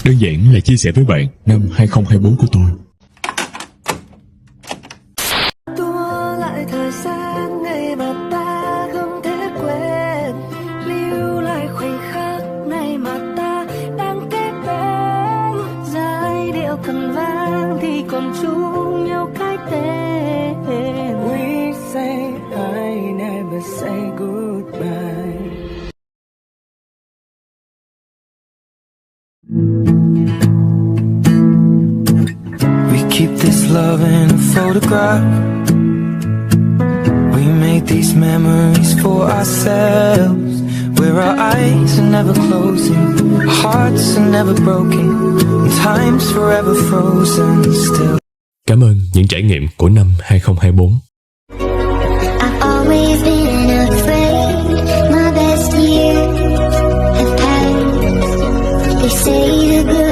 Đơn giản là chia sẻ với bạn năm 2024 của tôi. Tua lại thời gian ngày mà ta không thể quên, lưu lại khoảnh khắc này mà ta đang kết bên. Giai điệu cần vang thì còn chung nhau cái tên. We say I never say goodbye. We keep this love in a photograph. We made these memories for ourselves, where our eyes are never closing, our hearts are never broken, and time's forever frozen still. Cảm ơn những trải nghiệm của năm 2024. I've always been afraid my best years have passed. They say the good